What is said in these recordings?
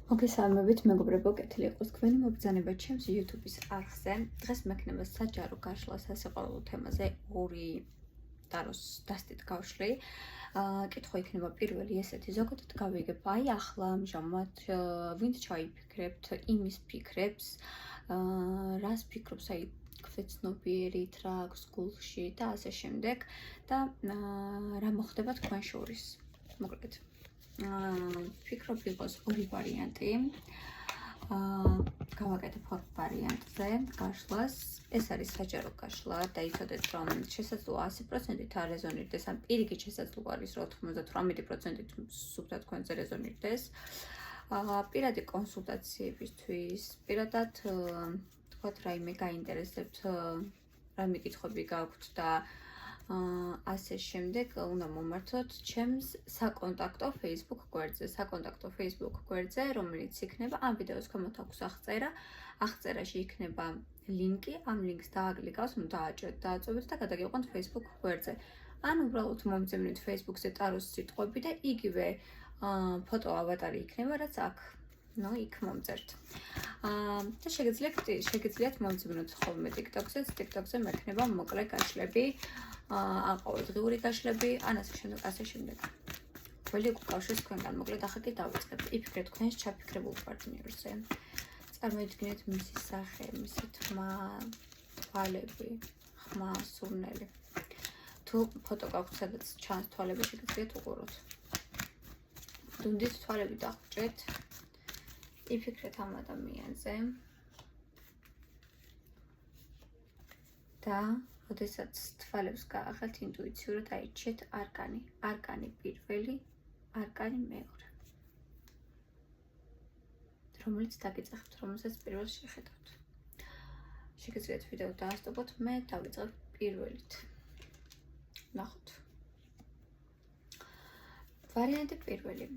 მოგესალმებით, მეგობრებო, კეთილი იყოს თქვენი მობრძანება ჩემს YouTube-ის არხზე. დღეს მექნება საჯარო გაშლა სასიყვარულო თემაზე ორი დაროს დასტით გავშლი. კითხვა იქნება პირველი ესეთი, ზოგადად გავიგებ, აი ახლა ამჟამად ვინც ჩაიფიქრებთ იმის ფიქრებს, რას ფიქრობს, აი ქვეცნობიერით, რა აქვს გულში და ასე შემდეგ და რა მოხდება თქვენ შორის. მოკლედ ფიქრობ იყოს ორი ვარიანტი. გავაკეთებ ორ ვარიანტზე გაშლას. ეს არის საჯარო გაშლა და იცოდეთ, რომ შესაძლოა 100%-ით არ რეზონირდეს, ან პირიქით შესაძლოა არის, რომ 98%-ით სუფთა თქვენზე რეზონირდეს. პირადი კონსულტაციებისთვის, პირადად თქვათ, რაიმე გაინტერესებთ, რაიმე კითხვები გაქვთ და ასე შემდეგ უნდა მომართოთ ჩემს საკონტაქტო Facebook გვერდზე, რომელიც იქნება ამ ვიდეოს ქვემოთ აქვს აღწერაში იქნება ლინკი, ამ ლინკს დააკლიკავს, დააჭერთ, დააწვევით და გადაგიყვანთ Facebook გვერდზე. ან უბრალოდ მომძებნით Facebook-ზე ტაროს სიტყვები და იგივე ფოტო ავატარი იქნება, რაც აქ იქ მომწერთ. და შეგიძლიათ მომძებნოთ ხოლმე TikTok-ზე მექნება მოკლე გაშლები, ან ყოველდღიური გაშლები, ან ასე შემდეგ. ყველი უკავშირს თქვენგან, მოკლედ ახლა კი დავიწყებთ. იფიქრეთ თქვენს ჩაფიქრებულ პარტნიორზე. წარმოიდგინეთ მისი სახე, მისი თმა, თვალები, ხმა, სურნელი. თუ ფოტო გაქვთ, სადაც ჩანს თვალები, შეგიძლიათ უყუროთ. დუნდით თვალები დახვჭეთ. იფიქრეთ ამ ადამიანზე და როდესაც თვალებს გაახელთ, ინტუიციურად აირჩიეთ არკანი პირველი, არკანი მეორე, რომელიც დაგიწყებთ, რომელსაც პირველს შეხედავთ. შეგიძლიათ ვიდეო დაასტოპოთ, მე დავიწყებ პირველით. ნახოთ. ვარიანტი პირველი.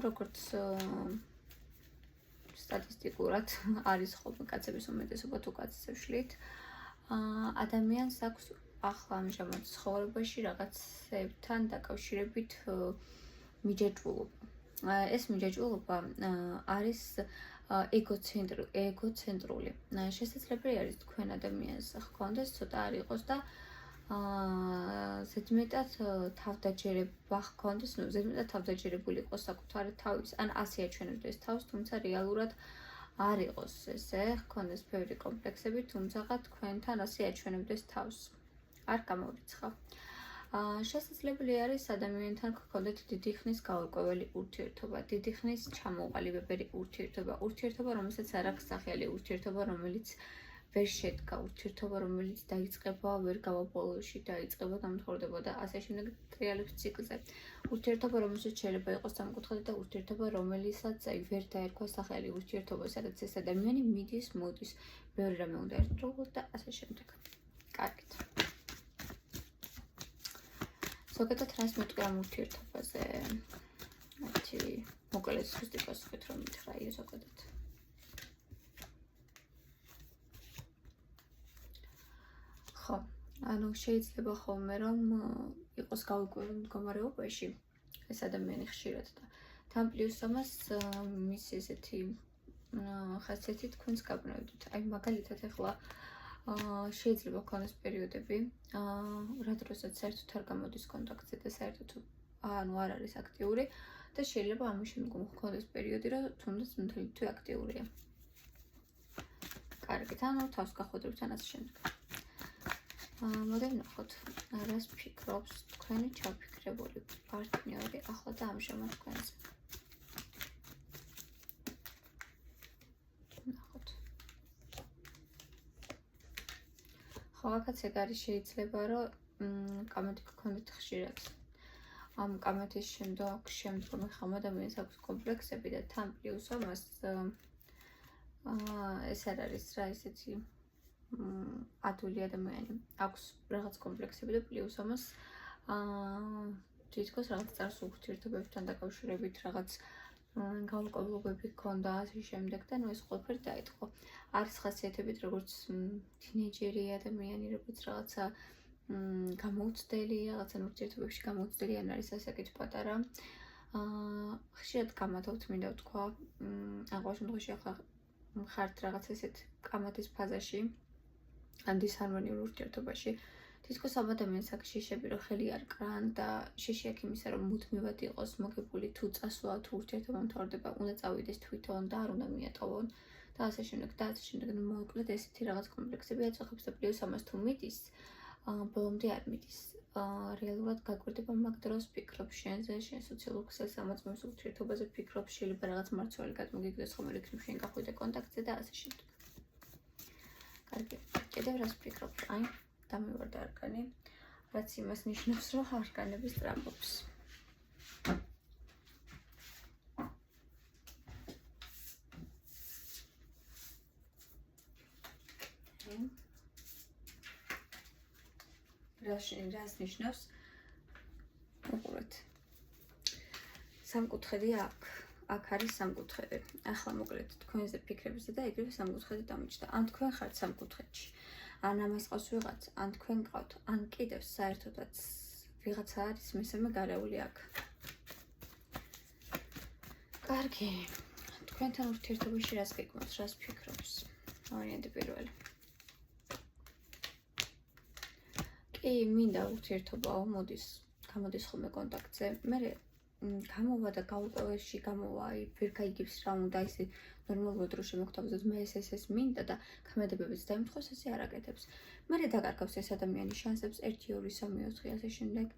როგორც სტატისტიკურად არის ხოლმე კაცების უმეტესობა, თუ კაცს ევშლით, ადამიანს აქვს ახლა ამჟამად ცხოვრებაში რაღაცებთან დაკავშირებით მიჯაჭვულობა. ეს მიჯაჭვულობა არის ეგოცენტრული. შესაძლებელი არის თქვენ ადამიანს ჰქონდეს ცოტა არ იყოს და ზედმეტად თავდაჯერება ჰქონდეს, ზედმეტად თავდაჯერებული იყოს საკუთარი თავის, ან ასე აჩვენებდეს თავს, თუმცა რეალურად არ იყოს ესე, ჰქონდეს ბევრი კომპლექსები, თუმცა თქვენთან ასე აჩვენებდეს თავს. არ გამორიცხავ. შესაძლებელი არის ადამიანთან გქონდეთ დიდი ხნის გაურკვეველი ურთიერთობა, დიდი ხნის ჩამოყალიბებელი ურთიერთობა, რომელსაც არ აქვს სახელი, ურთიერთობა, რომელიც ვერ შედგა, ურთიერთობა, რომელიც დაიწყება, ვერ გავაბოლოში, დაიწყება, დამთავრდება და ასე შემდეგ ტრიალებს ციკლზე. ურთიერთობა, რომელსაც შეიძლება იყოს სამკუთხედი და ურთიერთობა, რომელიცაც ვერ დაერქვა სახელი, ურთიერთობა, სადაც ეს ადამიანი მიდის, მოდის, ბევრი რამე უნდა ერთდროულად და ასე შემდეგ. კარგით. ზოგადად რას მეტყვი ამ ურთიერთობაზე? მოკლედ ზუსტი პასუხით რომ მითხრაიო ზოგადად. შეიძლება ხოლმე რომ იყოს გაურკვეველ მდგომარეობაში ეს ადამიანი ხშირად და თან პლუს ამას მის ესეთი ხასიათი თქვენს გაბნევდით. აი მაგალითად ახლა შეიძლება ქონდეს პერიოდები, რა დროსაც საერთოდ არ გამოდის კონტაქტზე და საერთოდ არ არის აქტიური და შეიძლება ამის შემდგომ ქონდეს პერიოდი, რომ თუნდაც მთელი თვე აქტიურია. კარგით, თავს გახვედრებთ ან ასე შემდეგ. მოდით ნახოთ, რას ფიქრობს თქვენი ჩაფიქრებული პარტნიორი ახლა და ამჟამად თქვენზე. ნახოთ. ახაც ეგ არის, შეიძლება რომ კამათი გქონდეთ ხშირად. ამ კამათის შემდგომ ხომ ადამიანს აქვს კომპლექსები და თან პლუს ამას ეს არ არის რა ისეთი ადვილი ადამიანი, აქვს რაღაც კომპლექსები და პლუს ამას თითქოს რაღაც წარს ურთიერთობებთან დაკავშირებით რაღაც გაურკვევლობები ჰქონდა ასე შემდეგ და ეს ყველაფერი დაიწყო. არის ხასიათებით როგორც თინეიჯერი ადამიანი, როგორც რაღაცა გამოუცდელი, რაღაცა ურთიერთობებში გამოუცდელი, ან არის ასაკით პატარა. ხშირად გამათავთ, მინდა ვთქვა, ან ყოველ შემთხვევაში ახლა ხართ რაღაც ესეთ კამათის ფაზაში, ან დისჰარმონიულ ურთიერთობაში. თითქოს ამ ადამიანს აქვს შიშები, რომ ხელი არ კრან და შიში აქ იმისა, რომ მუდმივად იყოს მოგებული, თუ წასვლა, თუ ურთიერთობა მთავრდება, უნდა წავიდეს თვითონ და არ უნდა მიატოვონ და ასე შემდეგ და ასე შემდეგ. მოკლედ ესეთი რაღაც კომპლექსები აწუხებს და პლუს ამას თუ მიდის, ბოლომდე არ მიდის. რეალურად გაკვირდება მაგ დროს ფიქრობ შენზე, შენ სოციალურ ქსელს ამოწმებს ურთიერთობაზე ფიქრობ, შეიძლება რაღაც მარცვალი გადმოგიგდეს, ხომ იქნებ შენ გახვიდე კონტაქტზე და ასე შემდეგ. კარგი, კიდევ რას ფიქრობ? აი, დამივარდა არკანი, რაც იმას ნიშნავს, რომ არკანები სწრაფობს. რას ნიშნავს? უყურეთ. სამკუთხედი აქ არის სამკუთხედი. ახლა მოკლედ თქვენზე ფიქრებზე და ეგრევე სამკუთხედი დამიჯდა. ან თქვენ ხართ სამკუთხედში, ან ამას ყავს ვიღაც, ან თქვენ ყავთ, ან კიდევ საერთოდაც ვიღაცა არის მესამე გარეული აქ. კარგი. თქვენთან ურთიერთობაში რას გეკმოთ, რას ფიქრობს? ვარიანტი პირველი. კი, მინდა ურთიერთობაო, გამოდის ხოლმე კონტაქტზე. მე გამოვა და გაუტოვებში გამოვა, ვერ გაიგებს რა უნდა, ისე ნორმალურად რო შემოგთავაზოთ, მე ეს მინდა და ქმედებებიც დაიმთხოს, ესე არ აკეთებს. მე დაგარგავს ეს ადამიანი შანსებს 1 2 3 4 ასე შემდეგ.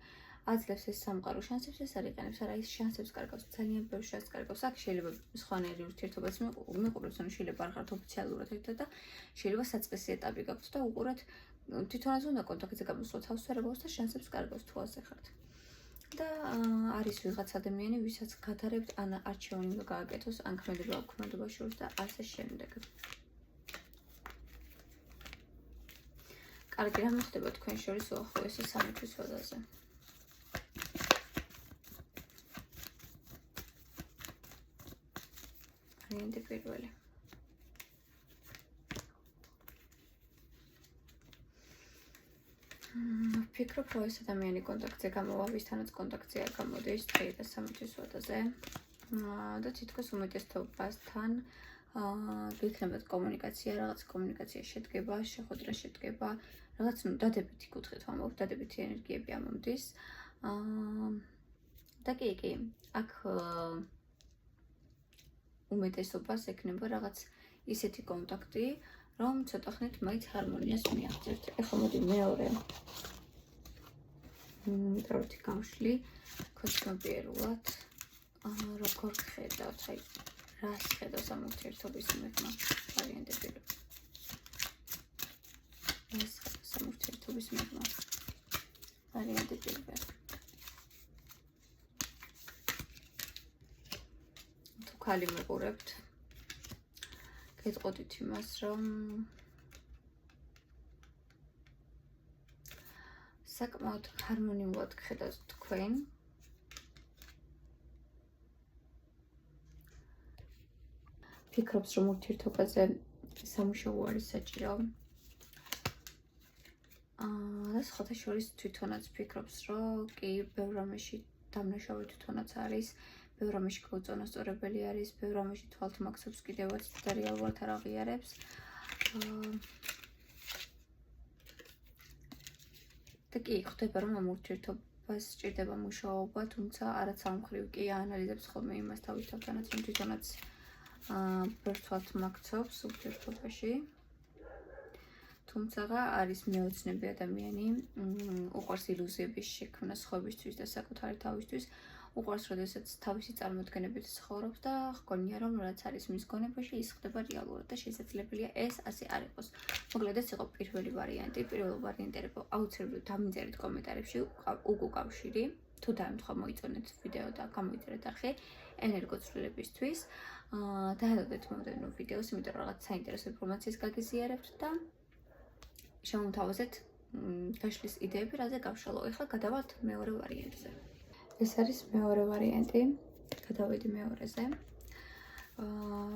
აძლევს ეს სამყარო შანსებს, ეს არ იყენებს, არა ის შანსებს კარგავს, ძალიან ბევრ შანსს კარგავს. აქ შეიძლება სხვანაირი ურთიერთობაც მიყურებს, ანუ შეიძლება არ ხართ ოფიციალურად ერთად და შეიძლება საწყისი ეტაპი გაქვთ და უყურეთ თვითონაც უნდა კონტაქტზე გამოსვლა თავს ვერაბავს და შანსებს კარგავს თუ ასე ხართ. და არის ვიღაც ადამიანი, ვისაც გადარებთ, ან არჩევანი უნდა გააკეთოს, ან ქმედება შორის და ასე შემდეგ. კარგი, რა მოხდება თქვენ შორის უახლოესი 3 თვის ვადაზე? ვარიანტი პირველი. ვფიქრობ, რომ ეს ადამიანი კონტაქტზე გამოვა, ვისთანაც კონტაქტზე არ გამოდის 3 და 3 თვის ვადაზე. და თითქოს უმეტესობასთან გექნებათ კომუნიკაცია, რაღაც კომუნიკაცია შედგება, შეხვედრა შედგება, რაღაც დადებითი კუთხით ვამბობ, დადებითი ენერგიები ამომდის. და კი, აქ უმეტესობას ექნება რაღაც ისეთი კონტაქტი, რომ ცოტა ხნით მაინც ჰარმონიას მიაღწევთ. ეხლა მოდი მეორე πρώτი გამშლი ქოჩნობიერულად როგორ ხედავთ, აი რას ხედავს ამ ურთიერთობის მიღმა ვარიანტი პირველი. ეს ამ ურთიერთობის მიღმა ვარიანტი პირველი. თუ ქალი მიყურებთ, გეტყოდით იმას, რომ საკმაოდ ჰარმონიულად გხედავთ თქვენ. ფიქრობს, რომ ურთიერთობაზე სამუშაო არის საჭირო. და სხვათა შორის თვითონაც ფიქრობს, რომ კი, ბევრ რამეში დამნაშავე თვითონაც არის, ბევრ რამეში გაუწონასწორებელი არის, ბევრ რამეში თვალთ მაქცევს კიდევაც და რეალურად არ აღიარებს. და კი, ხვდება, რომ ამ ურთიერთობას სჭირდება მუშაობა, თუმცა არაც ამ მხრივ კი აანალიზებს ხოლმე იმას თავის თავთანაც, რომ თვითონაც ბერთვალთ მაქცევს ურთიერთობაში. თუმცა არის მეოცნები ადამიანი, უყვარს ილუზიების შექმნა სხვებისთვის და საკუთარი თავისთვის, უყვარს, როდესაც თავისი წარმოდგენებით ცხოვრობს და ჰგონია, რომ რაც არის მის გონებაში, ის ხდება რეალურად და შესაძლებელია ეს ასე არ იყოს. მოკლედ ეს იყო პირველი ვარიანტი. პირველი ვარიანტი იყო აუცილებლად დამინწერეთ კომენტარებში უკავშირი, თუ დაემთხვა მოიწონეთ ვიდეო და გამოიწერეთ არხი ენერგოცვლილებისთვის. დაელოდეთ მომდევნო ვიდეოს, იმიტომ რომ რაღაც საინტერესო ინფორმაციას გაგიზიარებთ და შემოვთავაზეთ გაშლის იდეები, რაზე გავშალო. ეხლა გადავალთ მეორე ვარიანტზე. ეს არის მეორე ვარიანტი. გადავედი მეორეზე.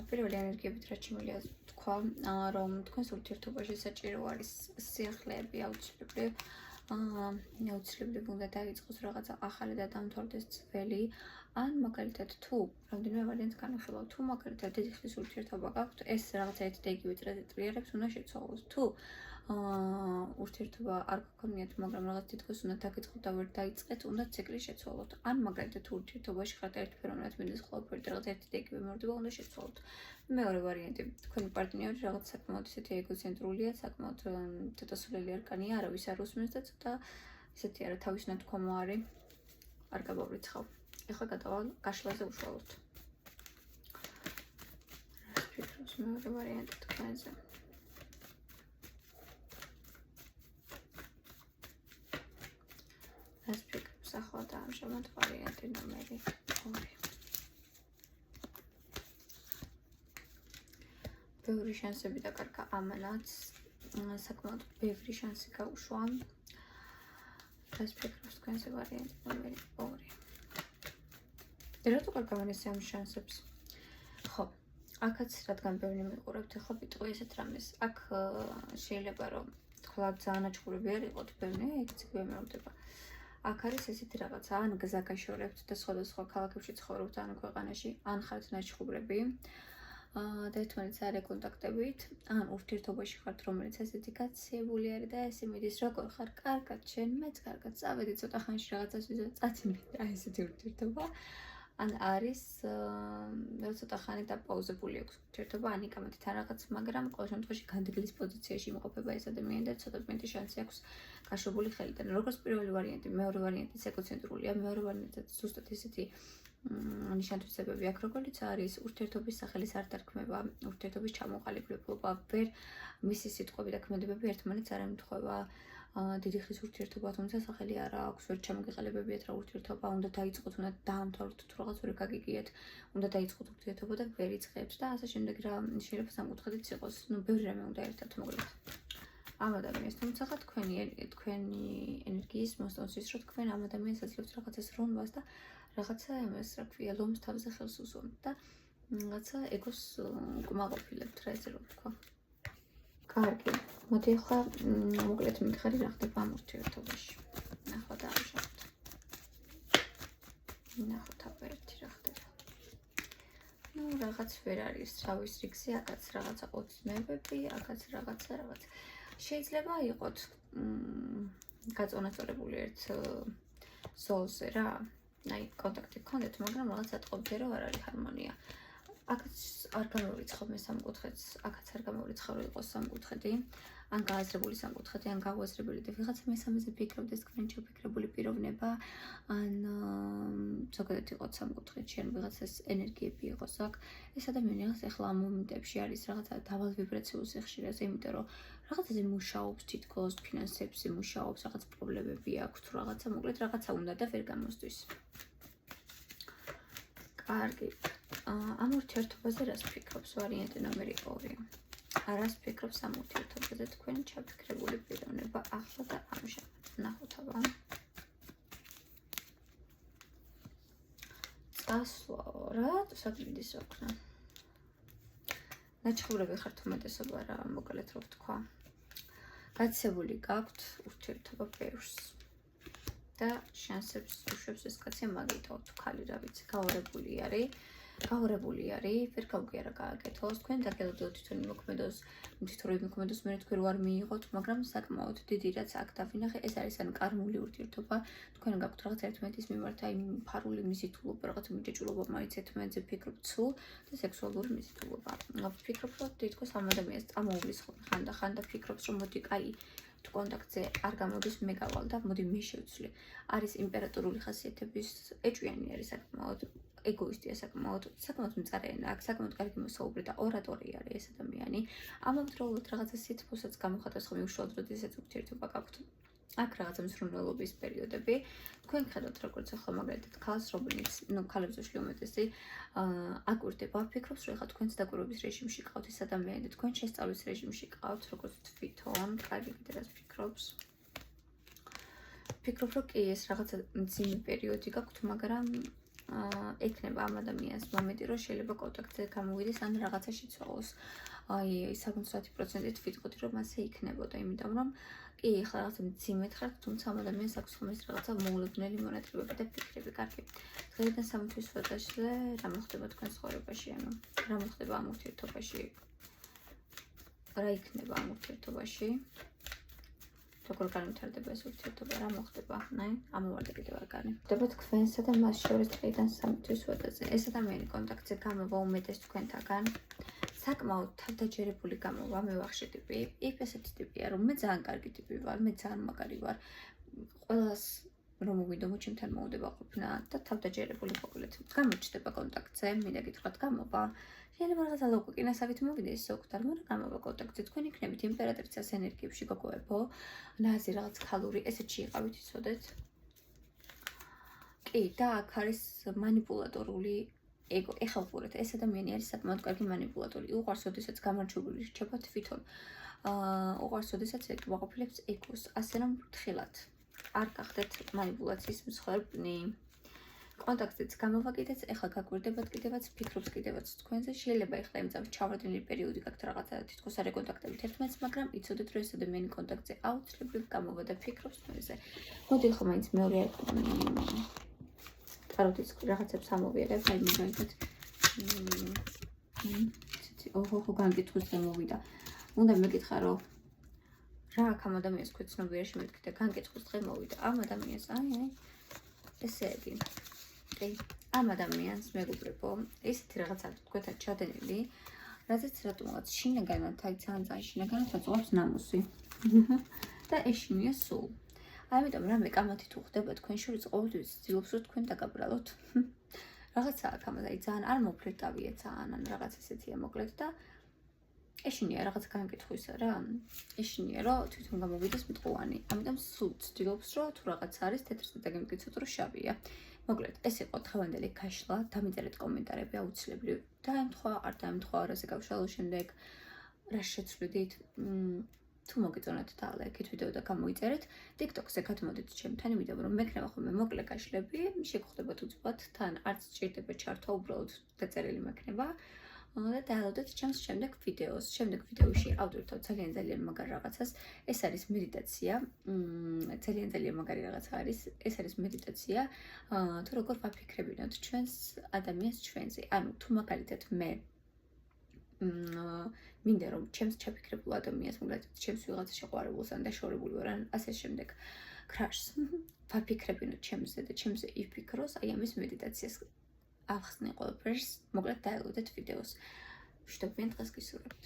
პირველი ენერგიებით რაც შემიძლია თქვა, რომ თქვენს ურთიერთობაში საჭირო არის სიახლეები აუცილებლად უნდა დაიწყოს რაღაცა ახალი და დამთავრდეს ძველი. ან მაგალითად თუ რამდენიმე ვარიანტს განვიხილავთ, თუ მაგალითად დიდი ხნის ურთიერთობა გაქვთ, ეს რაღაცა ერთი და იგივე წრეზე ტრიალებს უნდა შეცვალოთ. თუ ურთიერთობა არ გქონიათ, მაგრამ რაღაც თითქოს უნდა დაგიწყოთ და ვერ დაიწყეთ, უნდა ციკლი შეცვალოთ. ან მაგალითად თუ ურთიერთობაში ხართ ერთფეროვნად მინდეს ყველაფერი რაღაც ერთი და იგივე მორდება, უნდა შეცვალოთ. მეორე ვარიანტი, თქვენი პარტნიორი რაღაც საკმაოდ ისეთი ეგოცენტრულია, საკმაოდ ცოტა სულელი არკანია, არავის არ უსმენს და ცოტა ისეთი არა თავის ნათქვამო არის, არ გაბავრიცხავ. ეხლა გადავალ გაშლაზე უშუალოდ. რას ფიქრობს მეორე ვარიანტი თქვენზე? რას ფიქრობს ახლა და ამჟამად ვარიანტი ნომერი 2? ბევრი შანსები დაკარგა ამანაც, საკმაოდ ბევრი შანსი გაუშვა. რას ფიქრობს თქვენზე ვარიანტი ნომერი 2? რატო კარგავ ეს ამ შანსებს? ხო, აქაც რადგან ბევრი მიყურებთ, ახლა ვიტყვი ესეთ რამეს. აქ შეიძლება რომ თქვა ძალიან აჩხურები არ იყოთ, ბევრი ეგც გვემეორდება. აქ არის ესეთი რაღაცა, ან გზა გაშორებთ და სხვადასხვა ქალაქებში ცხოვრობთ ან ქვეყანაში, ან ხართ ნაჩხუბრები და ერთმანეთს არ ეკონტაქტებით, ან ურთიერთობაში ხართ, რომელიც ესეთი გაცილებული არის და ესე მიდის, როგორ ხარ, კარგად, შენ მეც კარგად, წავედი ცოტა ხანში რაღაცას ვიზო, წაწინდა ესეთი ურთიერთობა. ან არის ცოტა ხანი დაპაუზებული აქვს ურთიერთობა, ან იკამათით არ რაღაც, მაგრამ ყოველ შემთხვევაში განდგლის პოზიციაში იმყოფება ეს ადამიანი და ცოტა მეტი შანსი აქვს გაშვებული ხელიდან. როგორც პირველი ვარიანტი, მეორე ვარიანტიც ეკოცენტრულია, მეორე ვარიანტიც ზუსტად ესეთი ნიშან-თვისებები აქვს, როგორც არის ურთიერთობის სახელის არ დარქმება, ურთიერთობის ჩამოყალიბება, ვერ მისი სიტყვები და ქმედებები ერთმანეთს არ ემთხვევა. დიდი ხნის ურთიერთობა, თუმცა სახელი არ აქვს, ვერ ჩამოგეყალიბებიათ რა ურთიერთობა, უნდა დაიწყოთ, უნდა დაამთავროთ თუ რაღაც ვერ გაგიგიათ, უნდა დაიწყოთ ურთიერთობა და ვერ იწყებს და ასე შემდეგ რა შეიძლება სამკუთხედიც იყოს, ბევრი რამე უნდა ერთად მოკლედ. ამ ადამიანს თუმცა თქვენი ენერგიის მოსტავს ის, რომ თქვენ ამ ადამიანს აძლევთ რაღაცას რომბას და რაღაცა იმას, რა ქვია, ლომს თავზე ხელს უსვამთ და რაღაცა ეგოს უკმაყოფილებთ რა ესე რომ ვთქვა. კარგი, მოდი ახლა მოკლედ მითხარი რა ხდება ამ ურთიერთობაში. ნახოთ ამჟამად. ნახოთ აბა ერთი რა ხდება. რაღაც ვერ არის თავის რიგზე, აქაც რაღაცა ოცნებები, აქაც რაღაცა. შეიძლება იყოთ გაწონასწორებული ერთ ზოლზე რა, აი კონტაქტი გქონდეთ, მაგრამ რაღაც ატყობდე რომ არ არის ჰარმონია. აქაც არ გამოვიცხავ მე სამკუთხედს, აქაც არ გამოვიცხავ რომ იყოს სამკუთხედი, ან გააზრებული სამკუთხედი, ან გაუაზრებელი და ვიღაცა მესამეზე ფიქრობდეს თქვენ ჩაფიქრებული პიროვნება, ან ზოგადად იყოს სამკუთხედში, ან ვიღაცას ენერგიები იყოს აქ. ეს ადამიანი ახლა ამ მომენტებში არის რაღაცა დავალ ვიბრაციულ სიხშირეზე, იმიტომ რომ რაღაცაზე მუშაობს, თითქოს ფინანსებზე მუშაობს, რაღაც პრობლემები აქვს, თუ რაღაცა მოკლედ რაღაცა უნდა და ვერ გამოსთვის. კარგი. ამ ურთიერთობაზე რას ფიქრობს ვარიანტი ნომერი 2? რას ფიქრობს ამ ურთიერთობაზე თქვენი ჩაფიქრებული პიროვნება ახლა და ამჟამად? ნახოთ აბა. წასვლაო რა, საკმაოდ ოქნა. ნაჩხურები ხართ უმეტესობა რა, მოკლედ რო ვთქვა. გაცებული გაქვთ ურთიერთობა ბევრს. და შანსებს უშვებს ეს კაცი მაგიტო თუ ხალი რა ვიცი, გაორებული არის, ვერ გავგია რა გააკეთოს, თქვენ დაგელოდოთ თვითონ იმოქმედოს, თვითონ იმოქმედოს მე თქვენ არ მიიღოთ, მაგრამ საკმაოდ დიდი რაც აქ დავინახე, ეს არის ან კარმული ურთიერთობა, თქვენ გაქვთ რაღაც ერთმანეთის მიმართ აი ფარული მიზიდულობა, რაღაც მიჯაჭულობა მაინც ერთმანეთზე ფიქრობთ სულ და სექსუალური მიზიდულობა. ვფიქრობ, რომ თითქოს ამ ადამიანს წამოუვლის ხან და ფიქრობს, რომ მოდი კაი თუ კონტაქტზე არ გამოდის მე გავალ და მოდი მე შევცვლი. არის იმპერატორული ხასიათების, ეჭვიანი არის საკმაოდ, ეგოისტია საკმაოდ მწარე ენა აქვს, საკმაოდ კარგი მოსაუბრე და ორატორი არის ეს ადამიანი. ამავდროულად რაღაცა სითბოსაც გამოხატავს ხომ უშუალოდ როდესაც ურთიერთობა გაქვთ. აქ რაღაცა მსრულნელობის პერიოდები. თქვენ ხედავთ როგორც ახლა მაგალითად ქალს, რომელიც, ქალებს უშლი უმეტესი აკვირდება, ფიქრობს, რომ ეხლა თქვენც დაკვირვების რეჟიმში ყავთ ეს ადამიანი და თქვენ შესწავლის რეჟიმში ყავთ, როგორც თვითონ, კარგი კიდე რას ფიქრობს. ფიქრობ, რომ კი ეს რაღაცა მძიმე პერიოდი გაქვთ, მაგრამ ექნება ამ ადამიანს მომენტი, რომ შეიძლება კონტაქტზე გამოვიდეს ან რაღაცაში ცვალოს. აი 70%-ით ვიტყოდი, რომ მასე იქნებოდა, იმიტომ რომ კი, ახლა რაღაცა მძიმედ ხარ, თუმცა ამ ადამიანს აქვს ხომ ეს რაღაცა მოულებნელი მონაცრებები და ფიქრები. კარგი. დღეიდან 3 თვის ვადაშლე, რა მოხდება თქვენ ცხოვრებაში, ანუ რა მოხდება ამ ურთიერთობაში? რა იქნება ამ ურთიერთობაში? როგორ განვითარდება ეს ურთიერთობა, რა მოხდება? ნაი, ამოვარდა კიდევ არგანი. ხდება თქვენსა და მას შორის დღეიდან 3 თვის ვადაზე. ეს ადამიანი კონტაქტზე გამოვა უმეტეს თქვენთაგან. საკმაოდ თავდაჯერებული გამოვა, მე ვახში ტიპი. იქ ესეთი ტიპია, რომ მე ძალიან კარგი ტიპი ვარ, მე ძალიან მაგარი ვარ. ყველას რომ მოვიდომო ჩემთან მოუდება ყოფნა და თავდაჯერებული ყოფილეთ. გამოჩნდება კონტაქტზე, მინდა გითხრათ გამოვა. შეიძლება რაღაცა ლოგიკინასავით მოვიდე ის ოქთარ, მაგრამ გამოვა კონტაქტზე. თქვენ იქნებით იმპერატრიცას ენერგიებში გოგოებო, ნაზი რაღაც ქალური, ესეთში იყავით იცოდეთ. კი, და აქ არის მანიპულატორული ego, ეხლა ვუყურეთ, ეს ადამიანი არის საკმაოდ კარგი მანიპულატორი. უყვარს, როდესაც გამარჯვებული რჩება თვითონ. უყვარს, როდესაც ეკმაყოფილებს ეგოს, ასე რომ ფრთხილად. არ გახდეთ მანიპულაციის მსხვერპლი. კონტაქტზეც გამოვა კიდეც, ეხლა გაგვირდებათ კიდევაც, ფიქრობს კიდევაც თქვენზე. შეიძლება ეხლა იმ წამს ჩავარდნილი პერიოდი გაქვთ რაღაცა თითქოს არ ეკონტაქტებით ერთმანეთს, მაგრამ იცოდეთ, რომ ეს ადამიანი კონტაქტზე აუცილებლად გამოვა და ფიქრობს თქვენზე. მოდი ახლა მაინც მეორე ტაროტის რაღაცებს ამოვიარებ, აი მაგალითად ოჰო, განგითხვის გამოვიდა. უნდა მეკითხა, რომ რა აქ ამ ადამიანს თქვენ ცნობიერში მეთქი და განგითხვის დღე მოვიდა. ამ ადამიანს, აი, ესე იგი. კი, ამ ადამიანს მეგობრებო, ესეთი რაღაცა თქვენთან ჩადენილი, რაზეც რატომღაც შინაგანად, აი ძალიან შინაგანად აწუხებს ნამუსი. და ეშინია სულ. ამიტომ რამე კამათით უხდება თქვენ შორის ყოველთვის ვცდილობს რომ თქვენ დაგაბრალოთ. რაღაცა აქ ამაზე აი ძალიან არ მოფლირტავია ძალიან ან რაღაც ესეთია მოკლედ და ეშინია რაღაც განკითხვისა რა. ეშინია რომ თვითონ გამოვიდეს მტყუანი. ამიტომ სულ ვცდილობს რომ თუ რაღაც არის თეთრზე დაგემკიცოთ რომ შავია. მოკლედ ეს იყო დღევანდელი გაშლა, დამიწერეთ კომენტარები აუცილებლად. დაემთხვა, არ დაემთხვა, რაზე გავშალო შემდეგ, რა შეცვლიდით. თუ მოგეწონათ და ლაიქით ვიდეო და გამოიწერეთ. TikTok-ზე გადმოდით ჩემთან, იმიტომ რომ მექნება ხოლმე მოკლე გაშლები, შეგხვდებათ უცბად, თან არც სჭირდება ჩართვა, უბრალოდ დაწერილი მექნება. და დაალოდეთ ჩემს შემდეგ ვიდეოს. შემდეგ ვიდეოში ავტვირთავ ძალიან მაგარ რაღაცას. ეს არის მედიტაცია. ძალიან მაგარი რაღაცა არის. ეს არის მედიტაცია. თუ როგორ ვაფიქრებინოთ ჩვენს ადამიანს ჩვენზე. ანუ თუ მაგალითად მე მინდა რომ ჩემს ჩაფიქრებულ ადამიანს, მაგალითად ჩემს ვიღაცა შეყვარებულს ან დაშორებული ვარ ან ასე შემდეგ crush-ს ვაფიქრებინოთ ჩემზე და ჩემზე იფიქროს, აი ამის მედიტაციას ახსნე ყველაფერს, მოკლედ დაელოდეთ ვიდეოს. ვშტობიან დღეს გისურვებთ.